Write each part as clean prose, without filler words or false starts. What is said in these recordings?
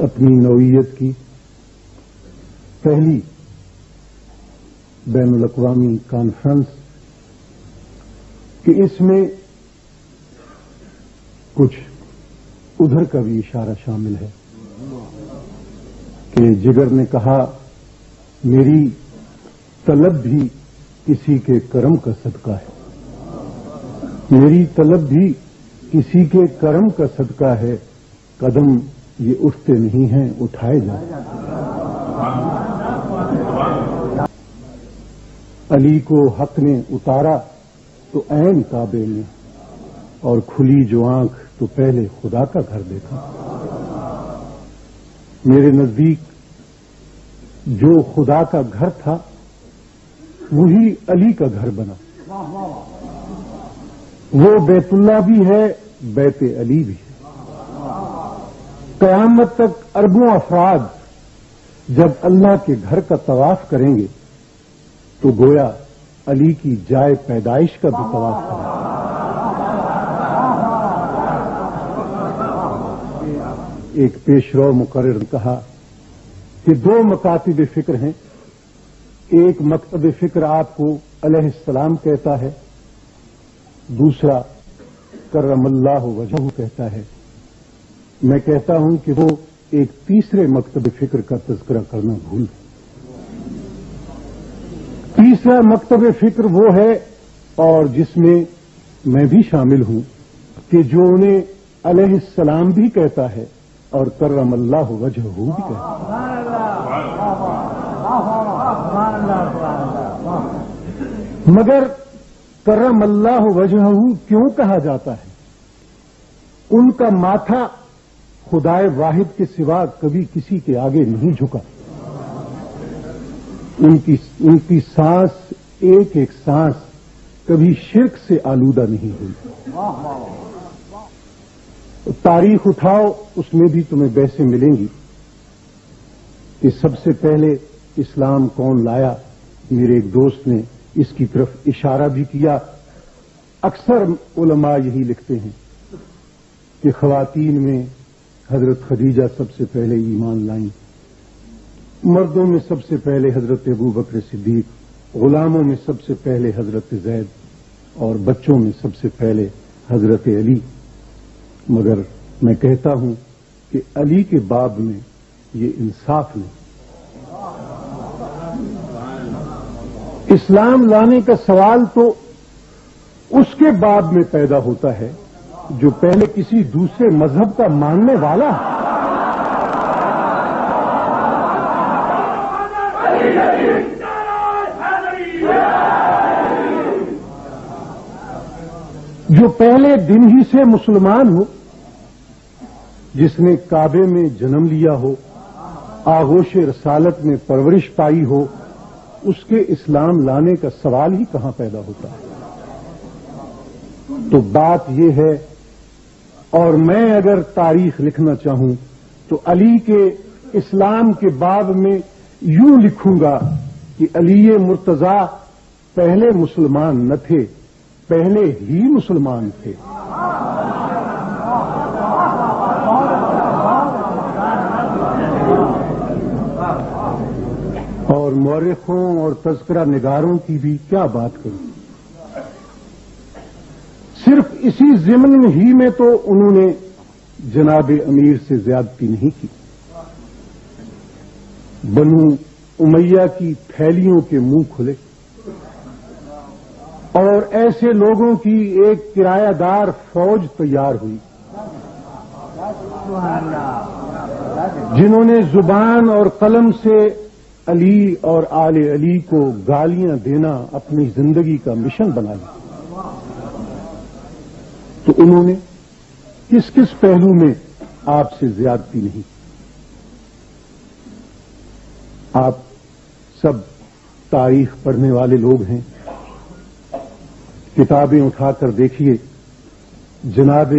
اپنی نوعیت کی پہلی بین الاقوامی کانفرنس کہ اس میں کچھ ادھر کا بھی اشارہ شامل ہے کہ جگر نے کہا میری طلب بھی کسی کے کرم کا صدقہ ہے، میری طلب بھی کسی کے کرم کا صدقہ ہے، قدم یہ اٹھتے نہیں ہیں اٹھائے جائیں۔ علی کو حق نے اتارا تو عین کعبے میں، اور کھلی جو آنکھ تو پہلے خدا کا گھر دیکھا۔ میرے نزدیک جو خدا کا گھر تھا وہی علی کا گھر بنا، وہ بیت اللہ بھی ہے، بیت علی بھی ہے۔ قیامت تک اربوں افراد جب اللہ کے گھر کا طواف کریں گے تو گویا علی کی جائے پیدائش کا بھی طواف کریں گے۔ ایک پیشرو مقرر نے کہا کہ دو مکاتب فکر ہیں، ایک مکتب فکر آپ کو علیہ السلام کہتا ہے، دوسرا کرم اللہ وجہہ کہتا ہے۔ میں کہتا ہوں کہ وہ ایک تیسرے مکتب فکر کا تذکرہ کرنا بھول گئے۔ تیسرا مکتب فکر وہ ہے، اور جس میں میں بھی شامل ہوں، کہ جو انہیں علیہ السلام بھی کہتا ہے اور کرم اللہ وجہہ بھی کہتا ہے۔ مگر کرم اللہ وجہہ کیوں کہا جاتا ہے؟ ان کا ماتھا خدائے واحد کے سوا کبھی کسی کے آگے نہیں جھکا، ان کی سانس ایک ایک سانس کبھی شرک سے آلودہ نہیں ہوئی۔ تاریخ اٹھاؤ، اس میں بھی تمہیں بحثیں ملیں گی کہ سب سے پہلے اسلام کون لایا۔ میرے ایک دوست نے اس کی طرف اشارہ بھی کیا۔ اکثر علماء یہی لکھتے ہیں کہ خواتین میں حضرت خدیجہ سب سے پہلے ایمان لائیں، مردوں میں سب سے پہلے حضرت ابو بکر صدیق، غلاموں میں سب سے پہلے حضرت زید، اور بچوں میں سب سے پہلے حضرت علی۔ مگر میں کہتا ہوں کہ علی کے باب میں یہ انصاف نہیں۔ اسلام لانے کا سوال تو اس کے باب میں پیدا ہوتا ہے جو پہلے کسی دوسرے مذہب کا ماننے والا ہے۔ جو پہلے دن ہی سے مسلمان ہو، جس نے کعبے میں جنم لیا ہو، آغوش رسالت میں پرورش پائی ہو، اس کے اسلام لانے کا سوال ہی کہاں پیدا ہوتا ہے؟ تو بات یہ ہے، اور میں اگر تاریخ لکھنا چاہوں تو علی کے اسلام کے باب میں یوں لکھوں گا کہ علی مرتضیٰ پہلے مسلمان نہ تھے، پہلے ہی مسلمان تھے۔ اور مورخوں اور تذکرہ نگاروں کی بھی کیا بات کروں، صرف اسی ضمن ہی میں تو انہوں نے جناب امیر سے زیادتی نہیں کی۔ بنو امیہ کی تھیلیوں کے منہ کھلے، اور ایسے لوگوں کی ایک کرایہ دار فوج تیار ہوئی جنہوں نے زبان اور قلم سے علی اور آل علی کو گالیاں دینا اپنی زندگی کا مشن بنا لیا۔ تو انہوں نے کس کس پہلو میں آپ سے زیادتی نہیں؟ آپ سب تاریخ پڑھنے والے لوگ ہیں، کتابیں اٹھا کر دیکھیے، جناب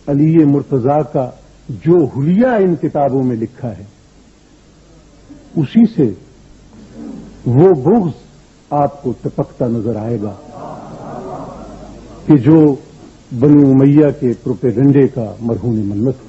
علی مرتضیٰ کا جو حلیہ ان کتابوں میں لکھا ہے، اسی سے وہ بغض آپ کو ٹپکتا نظر آئے گا کہ جو بنو امیہ کے پروپیگنڈے کا مرہون منت ہو۔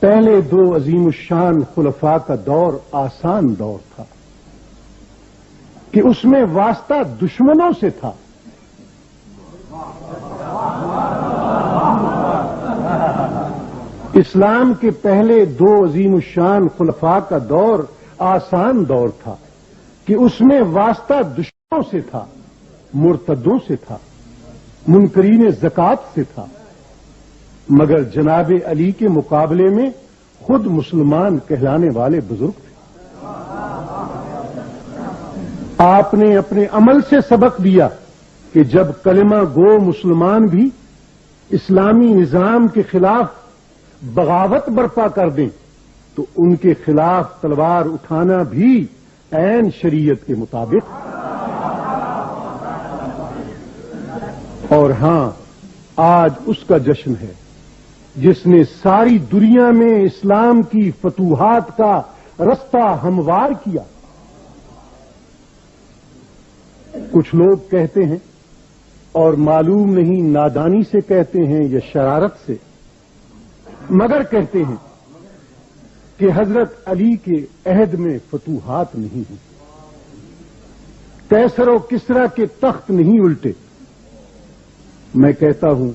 پہلے دو عظیم الشان خلفاء کا دور آسان دور تھا کہ اس میں واسطہ دشمنوں سے تھا. اسلام کے پہلے دو عظیم الشان خلفاء کا دور آسان دور تھا کہ اس میں واسطہ دشمنوں سے تھا، مرتدوں سے تھا، منکرین زکات سے تھا، مگر جناب علی کے مقابلے میں خود مسلمان کہلانے والے بزرگ تھے. آپ نے اپنے عمل سے سبق دیا کہ جب کلمہ گو مسلمان بھی اسلامی نظام کے خلاف بغاوت برپا کر دیں تو ان کے خلاف تلوار اٹھانا بھی عین شریعت کے مطابق. اور ہاں، آج اس کا جشن ہے جس نے ساری دنیا میں اسلام کی فتوحات کا رستہ ہموار کیا. کچھ لوگ کہتے ہیں، اور معلوم نہیں نادانی سے کہتے ہیں یا شرارت سے، مگر کہتے ہیں کہ حضرت علی کے عہد میں فتوحات نہیں ہیں، کیسر و کسرا کے تخت نہیں الٹے. میں کہتا ہوں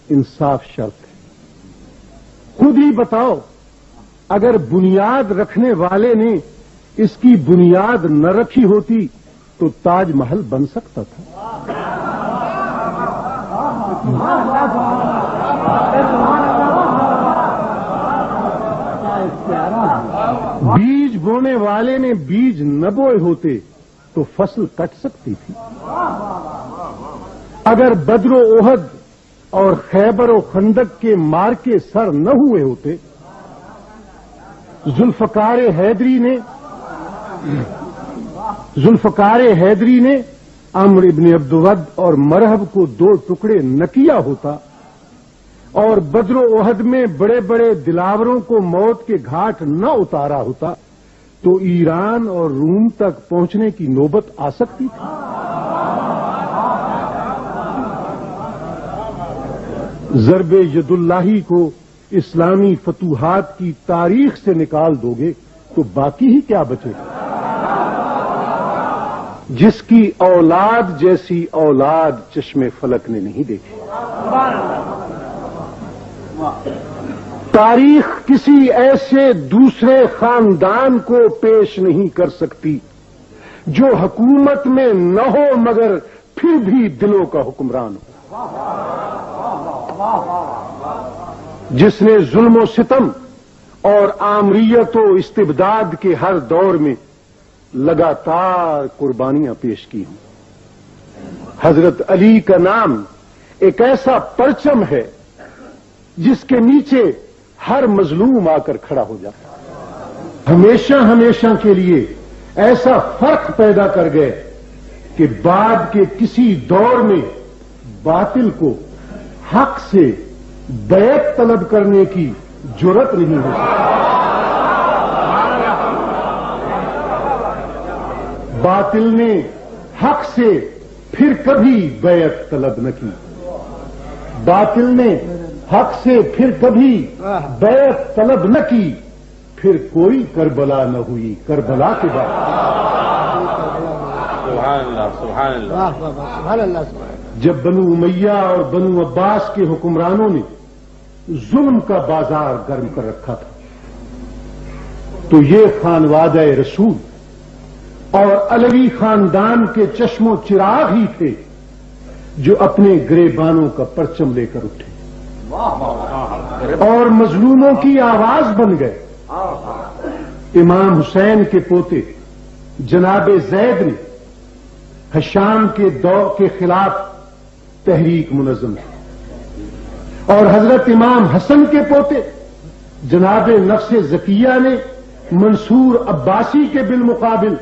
انصاف شرط ہے. خود ہی بتاؤ، اگر بنیاد رکھنے والے نے اس کی بنیاد نہ رکھی ہوتی تو تاج محل بن سکتا تھا. بیج بونے والے نے بیج نہ بوئے ہوتے تو فصل کٹ سکتی تھی. اگر بدر و احد اور خیبر و خندق کے مار کے سر نہ ہوئے ہوتے، ذوالفقار حیدری نے عمرو ابن عبدود اور مرہب کو دو ٹکڑے نہ کیا ہوتا، اور بدر و احد میں بڑے بڑے دلاوروں کو موت کے گھاٹ نہ اتارا ہوتا تو ایران اور روم تک پہنچنے کی نوبت آ سکتی تھی. ضرب ید اللہی کو اسلامی فتوحات کی تاریخ سے نکال دو گے تو باقی ہی کیا بچے گا؟ جس کی اولاد جیسی اولاد چشم فلک نے نہیں دیکھی. تاریخ کسی ایسے دوسرے خاندان کو پیش نہیں کر سکتی جو حکومت میں نہ ہو مگر پھر بھی دلوں کا حکمران ہو، جس نے ظلم و ستم اور آمریت و استبداد کے ہر دور میں لگاتار قربانیاں پیش کی ہوں. حضرت علی کا نام ایک ایسا پرچم ہے جس کے نیچے ہر مظلوم آ کر کھڑا ہو جاتا ہے. ہمیشہ کے لیے ایسا فرق پیدا کر گئے کہ بعد کے کسی دور میں باطل کو حق سے بیعت طلب کرنے کی جرأت نہیں ہو سکتی. باطل نے حق سے پھر کبھی بیعت طلب نہ کی. باطل نے حق سے پھر کبھی بیعت طلب نہ کی. پھر کوئی کربلا نہ ہوئی کربلا کے بعد. سبحان اللہ. جب بنو امیہ اور بنو عباس کے حکمرانوں نے ظلم کا بازار گرم کر رکھا تھا تو یہ خانوادہ رسول اور علوی خاندان کے چشم و چراغ ہی تھے جو اپنے گریبانوں کا پرچم لے کر اٹھے اور مظلوموں کی آواز بن گئے. امام حسین کے پوتے جناب زید نے ہشام کے دور کے خلاف تحریک منظم کی اور حضرت امام حسن کے پوتے جناب نفس زکیہ نے منصور عباسی کے بالمقابل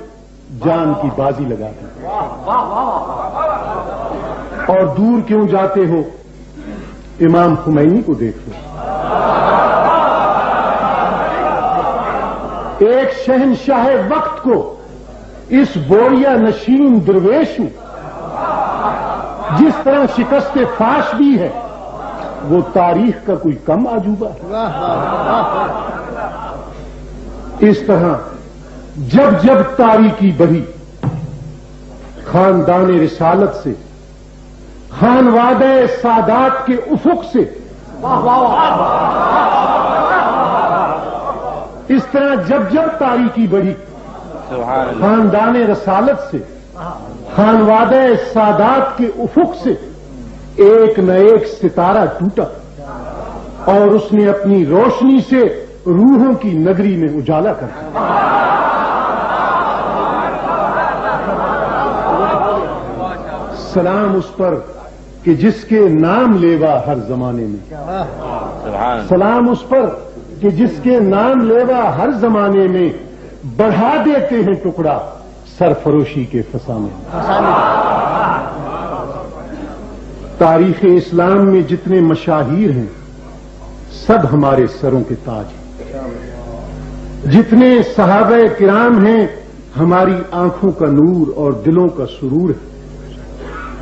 جان کی بازی لگا دی. اور دور کیوں جاتے ہو، امام خمینی کو دیکھ لو. ایک شہنشاہ وقت کو اس بوریا نشین درویش نے جس طرح شکست فاش دی ہے وہ تاریخ کا کوئی کم عجوبہ ہے؟ اس طرح جب جب تاریکی بڑھی، خاندان رسالت سے، خانوادہ سادات کے افق سے، اس طرح جب جب تاریکی بڑھی، خاندان رسالت سے، خانوادہ سادات کے افق سے ایک نہ ایک ستارہ ٹوٹا اور اس نے اپنی روشنی سے روحوں کی نگری میں اجالا کر دیا۔ سلام اس پر کہ جس کے نام لیوا ہر زمانے میں، سلام اس پر کہ جس کے نام لیوا ہر زمانے میں بڑھا دیتے ہیں ٹکڑا سرفروشی کے فسانے میں۔ تاریخ اسلام میں جتنے مشاہیر ہیں سب ہمارے سروں کے تاج ہیں، جتنے صحابہ کرام ہیں ہماری آنکھوں کا نور اور دلوں کا سرور ہے،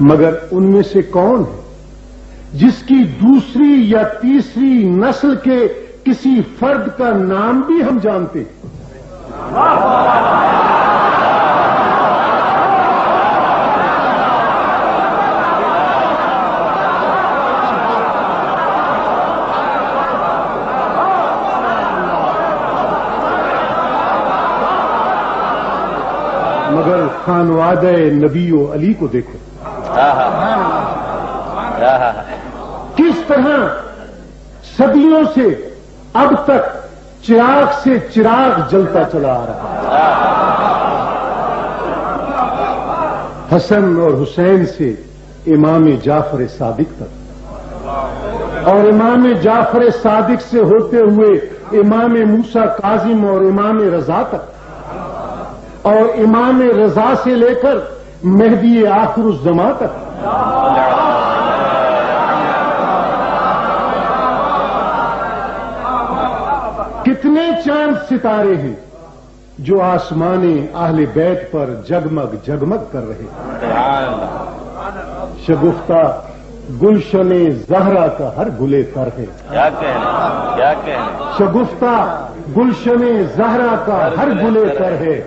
مگر ان میں سے کون ہے جس کی دوسری یا تیسری نسل کے کسی فرد کا نام بھی ہم جانتے ہیں؟ مگر خانوادہ نبی و علی کو دیکھو، کس طرح صدیوں سے اب تک چراغ سے چراغ جلتا چلا آ رہا ہے، حسن اور حسین سے امام جعفر صادق تک، اور امام جعفر صادق سے ہوتے ہوئے امام موسیٰ کاظم اور امام رضا تک، اور امام رضا سے لے کر مہدی آخر الزماں تک۔ کتنے چاند ستارے ہیں جو آسمان اہل بیت پر جگمگ جگمگ کر رہے ہیں۔ شگفتہ گلشن زہرا کا ہر گلے تر ہے، کیا کہنے شگفتہ گلشن زہرا کا ہر گلے تر ہے،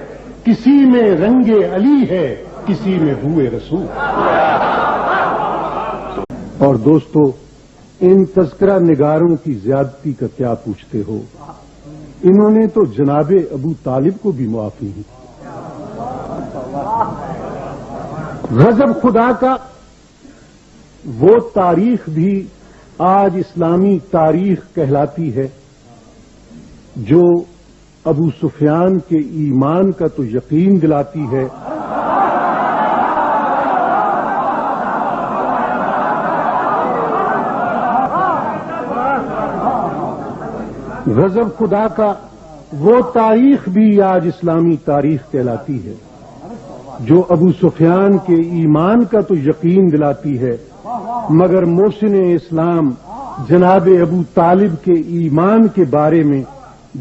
کسی میں رنگ علی ہے کسی میں بوئے رسول۔ اور دوستو، ان تذکرہ نگاروں کی زیادتی کا کیا پوچھتے ہو؟ انہوں نے تو جناب ابو طالب کو بھی معاف نہیں۔ غضب خدا کا وہ تاریخ بھی آج اسلامی تاریخ کہلاتی ہے جو ابو سفیان کے ایمان کا تو یقین دلاتی ہے، غضب خدا کا وہ تاریخ بھی آج اسلامی تاریخ کہلاتی ہے جو ابو سفیان کے ایمان کا تو یقین دلاتی ہے، مگر محسن اسلام جناب ابو طالب کے ایمان کے بارے میں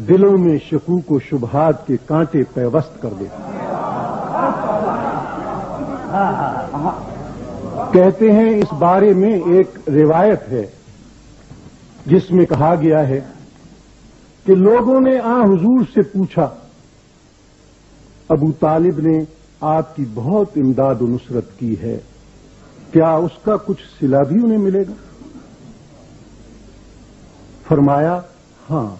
دلوں میں شکوک و شبہات کے کانٹے پیوست کر دیتے ہیں۔ کہتے ہیں اس بارے میں ایک روایت ہے جس میں کہا گیا ہے کہ لوگوں نے حضور سے پوچھا، ابو طالب نے آپ کی بہت امداد و نصرت کی ہے، کیا اس کا کچھ صلہ بھی انہیں ملے گا؟ فرمایا، ہاں،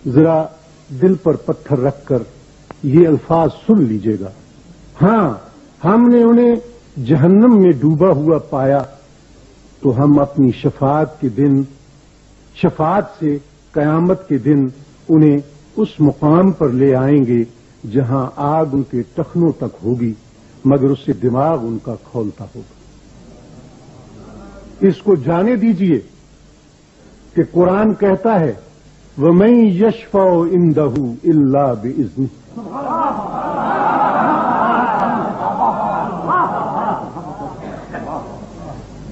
ذرا دل پر پتھر رکھ کر یہ الفاظ سن لیجئے گا، ہاں، ہم نے انہیں جہنم میں ڈوبا ہوا پایا تو ہم اپنی شفاعت کے دن، شفاعت سے قیامت کے دن انہیں اس مقام پر لے آئیں گے جہاں آگ ان کے ٹخنوں تک ہوگی، مگر اس سے دماغ ان کا کھولتا ہوگا۔ اس کو جانے دیجئے کہ قرآن کہتا ہے وَمَن يَشْفَعُ عِندَهُ إِلَّا بِإِذْنِهِ،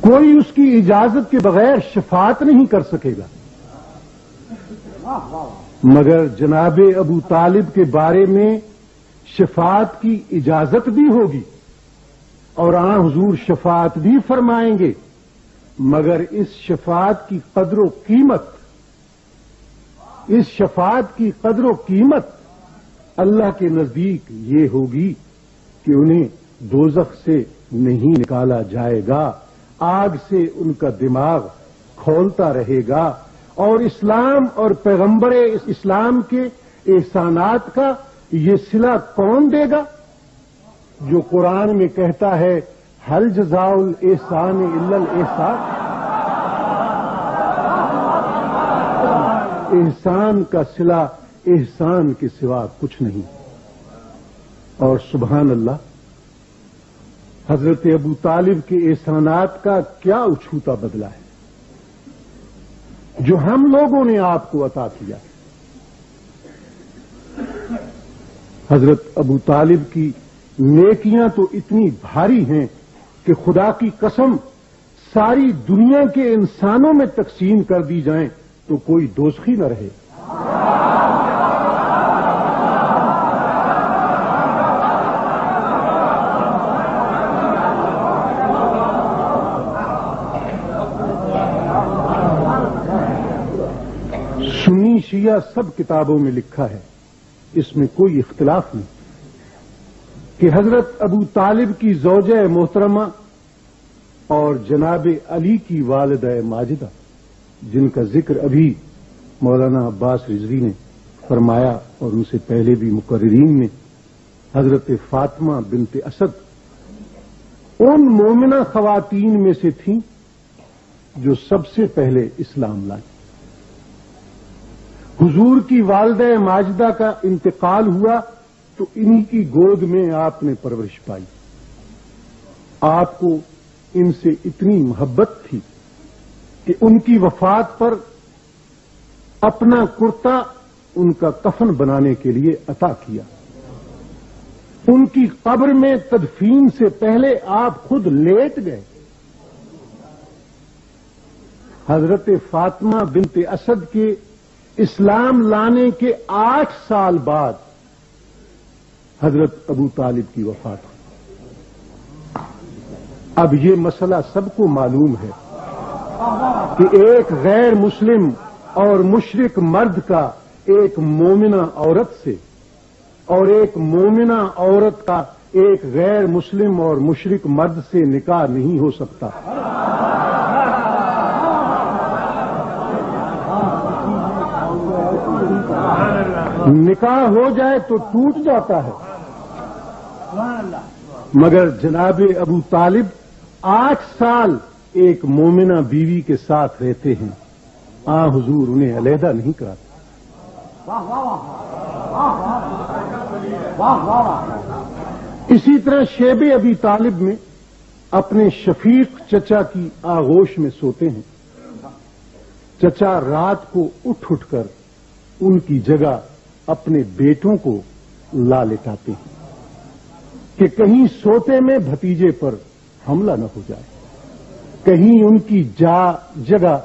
کوئی اس کی اجازت کے بغیر شفاعت نہیں کر سکے گا، مگر جناب ابو طالب کے بارے میں شفاعت کی اجازت بھی ہوگی اور حضور شفاعت بھی فرمائیں گے، مگر اس شفاعت کی قدر و قیمت اللہ کے نزدیک یہ ہوگی کہ انہیں دوزخ سے نہیں نکالا جائے گا، آگ سے ان کا دماغ کھولتا رہے گا، اور اسلام اور پیغمبر اسلام کے احسانات کا یہ صلہ کون دے گا؟ جو قرآن میں کہتا ہے حل جزاء الاحسان الا الاحسان، احسان کا صلہ احسان کے سوا کچھ نہیں۔ اور سبحان اللہ، حضرت ابو طالب کے احسانات کا کیا اچھوتا بدلہ ہے جو ہم لوگوں نے آپ کو عطا کیا۔ حضرت ابو طالب کی نیکیاں تو اتنی بھاری ہیں کہ خدا کی قسم ساری دنیا کے انسانوں میں تقسیم کر دی جائیں تو کوئی دوزخی نہ رہے۔ سنی شیعہ سب کتابوں میں لکھا ہے، اس میں کوئی اختلاف نہیں کہ حضرت ابو طالب کی زوجہ محترمہ اور جناب علی کی والدہ ماجدہ، جن کا ذکر ابھی مولانا عباس رضوی نے فرمایا اور ان سے پہلے بھی مقررین نے، حضرت فاطمہ بنت اسد ان مومنہ خواتین میں سے تھیں جو سب سے پہلے اسلام لائیں۔ حضور کی والدہ ماجدہ کا انتقال ہوا تو انہی کی گود میں آپ نے پرورش پائی۔ آپ کو ان سے اتنی محبت تھی کہ ان کی وفات پر اپنا کرتا ان کا کفن بنانے کے لیے عطا کیا۔ ان کی قبر میں تدفین سے پہلے آپ خود لیٹ گئے۔ حضرت فاطمہ بنت اسد کے اسلام لانے کے 8 سال بعد حضرت ابو طالب کی وفات ہوئی۔ اب یہ مسئلہ سب کو معلوم ہے کہ ایک غیر مسلم اور مشرک مرد کا ایک مومنہ عورت سے اور ایک مومنہ عورت کا ایک غیر مسلم اور مشرک مرد سے نکاح نہیں ہو سکتا۔ نکاح ہو جائے تو ٹوٹ جاتا ہے، مگر جناب ابو طالب 8 سال ایک مومنہ بیوی کے ساتھ رہتے ہیں، حضور انہیں علیحدہ نہیں کراتے۔ اسی طرح شیب ابی طالب میں اپنے شفیق چچا کی آغوش میں سوتے ہیں۔ چچا رات کو اٹھ کر ان کی جگہ اپنے بیٹوں کو لا لٹاتے ہیں کہ کہیں سوتے میں بھتیجے پر حملہ نہ ہو جائے، کہیں ان کی جگہ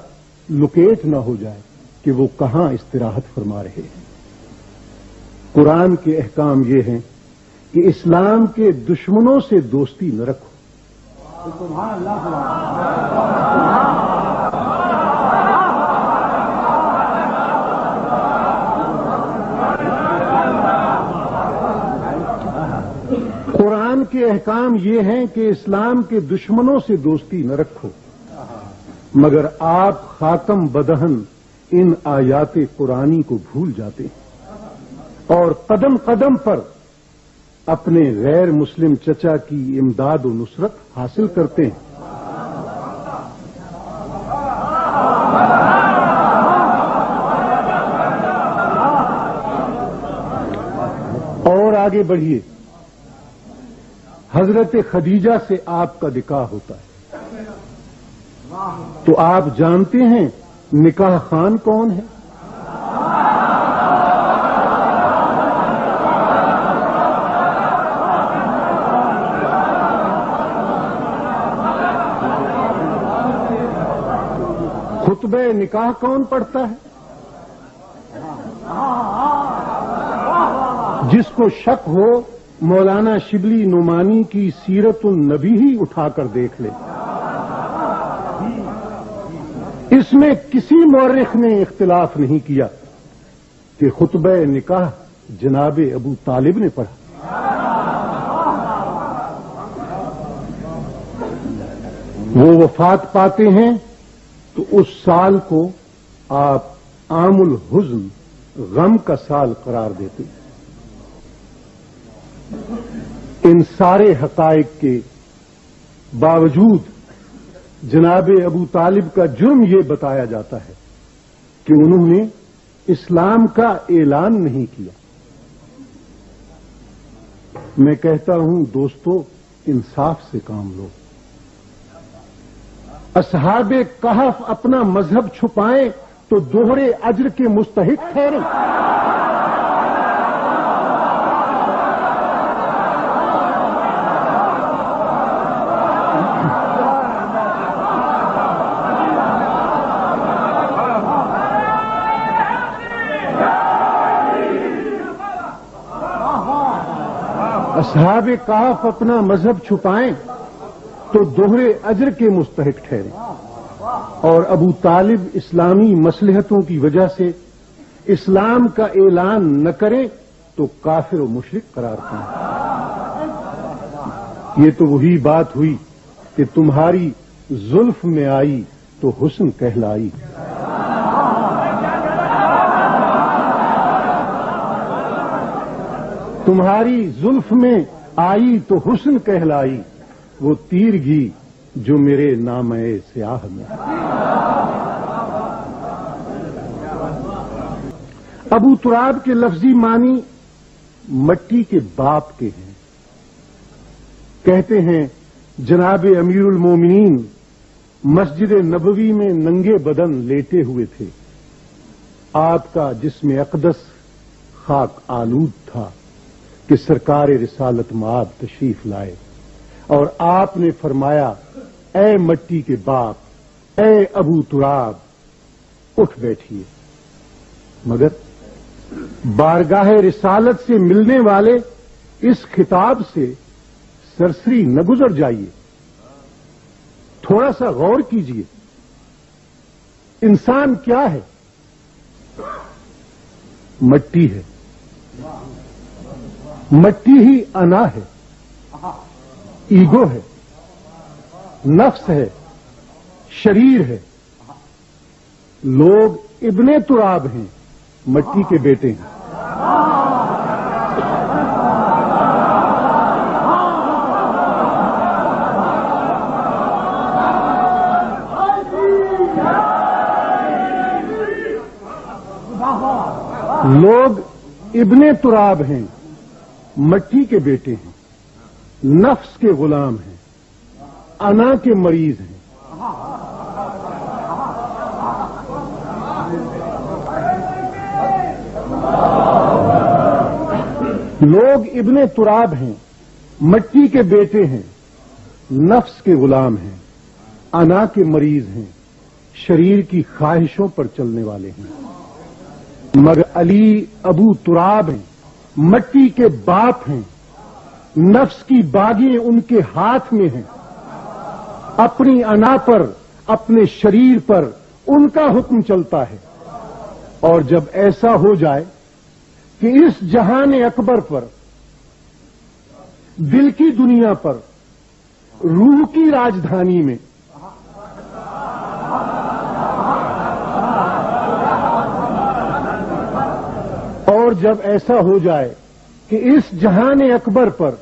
لوکیٹ نہ ہو جائے کہ وہ کہاں استراحت فرما رہے ہیں۔ قرآن کے احکام یہ ہیں کہ اسلام کے دشمنوں سے دوستی نہ رکھو۔ قرآن کے احکام یہ ہیں کہ اسلام کے دشمنوں سے دوستی نہ رکھو، مگر آپ خاتم بدہن ان آیات قرآنی کو بھول جاتے ہیں اور قدم قدم پر اپنے غیر مسلم چچا کی امداد و نصرت حاصل کرتے ہیں۔ اور آگے بڑھیے، حضرت خدیجہ سے آپ کا نکاح ہوتا ہے، تو آپ جانتے ہیں نکاح خان کون ہے؟ خطبہ نکاح کون پڑھتا ہے؟ جس کو شک ہو مولانا شبلی نعمانی کی سیرت النبی ہی اٹھا کر دیکھ لے۔ اس میں کسی مورخ نے اختلاف نہیں کیا کہ خطبہ نکاح جناب ابو طالب نے پڑھا. وہ وفات پاتے ہیں تو اس سال کو آپ عام الحزن غم کا سال قرار دیتے ہیں. ان سارے حقائق کے باوجود جناب ابو طالب کا جرم یہ بتایا جاتا ہے کہ انہوں نے اسلام کا اعلان نہیں کیا. میں کہتا ہوں دوستو، انصاف سے کام لو. اصحاب کہف اپنا مذہب چھپائیں تو دوہرے اجر کے مستحق ٹھہریں. اصحاب کہف اپنا مذہب چھپائیں تو دوہرے اجر کے مستحق ٹھہریں، اور ابو طالب اسلامی مصلحتوں کی وجہ سے اسلام کا اعلان نہ کریں تو کافر و مشرک قرار پائیں. یہ تو وہی بات ہوئی کہ تمہاری زلف میں آئی تو حسن کہلائی. تمہاری زلف میں آئی تو حسن کہلائی، وہ تیرگی جو میرے نامہ سیاہ میں. ابو تراب کے لفظی معنی مٹی کے باپ کے ہیں. کہتے ہیں جناب امیر المومنین مسجد نبوی میں ننگے بدن لیٹے ہوئے تھے. آپ کا جسم اقدس خاک آلود تھا کہ سرکار رسالت مآب تشریف لائے، اور آپ نے فرمایا اے مٹی کے باپ، اے ابو تراب، اٹھ بیٹھیے. مگر بارگاہ رسالت سے ملنے والے اس خطاب سے سرسری نہ گزر جائیے. تھوڑا سا غور کیجیے. انسان کیا ہے؟ مٹی ہے. مٹی ہی انا ہے، ایگو ہے، نفس ہے، شریر ہے. لوگ ابن تراب ہیں، مٹی کے بیٹے ہیں. لوگ ابن تراب ہیں، مٹی کے بیٹے ہیں، نفس کے غلام ہیں، انا کے مریض ہیں. لوگ ابن تراب ہیں، مٹی کے بیٹے ہیں، نفس کے غلام ہیں، انا کے مریض ہیں، شریر کی خواہشوں پر چلنے والے ہیں. مگر علی ابو تراب ہیں، مٹی کے باپ ہیں، نفس کی باغیں ان کے ہاتھ میں ہیں. اپنی انا پر، اپنے شریر پر ان کا حکم چلتا ہے. اور جب ایسا ہو جائے کہ اس جہان اکبر پر، دل کی دنیا پر، روح کی راجدھانی میں اور جب ایسا ہو جائے کہ اس جہان اکبر پر،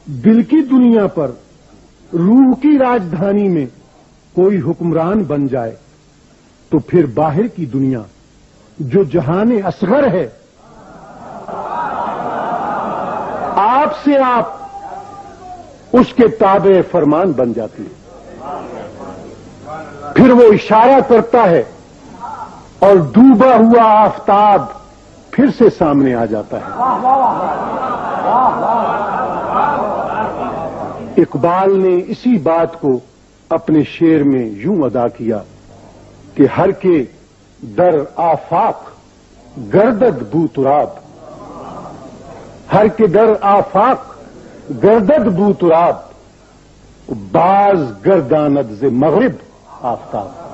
دل کی دنیا پر، روح کی راجدھانی میں کوئی حکمران بن جائے تو پھر باہر کی دنیا جو جہان اصغر ہے، آپ سے آپ اس کے تابع فرمان بن جاتی ہے. پھر وہ اشارہ کرتا ہے اور ڈوبا ہوا آفتاب پھر سے سامنے آ جاتا ہے. اقبال نے اسی بات کو اپنے شعر میں یوں ادا کیا کہ ہر کے در آفاق گردد بو تراب، ہر کے در آفاق گردد بو تراب، باز گرداند ز مغرب آفتاب.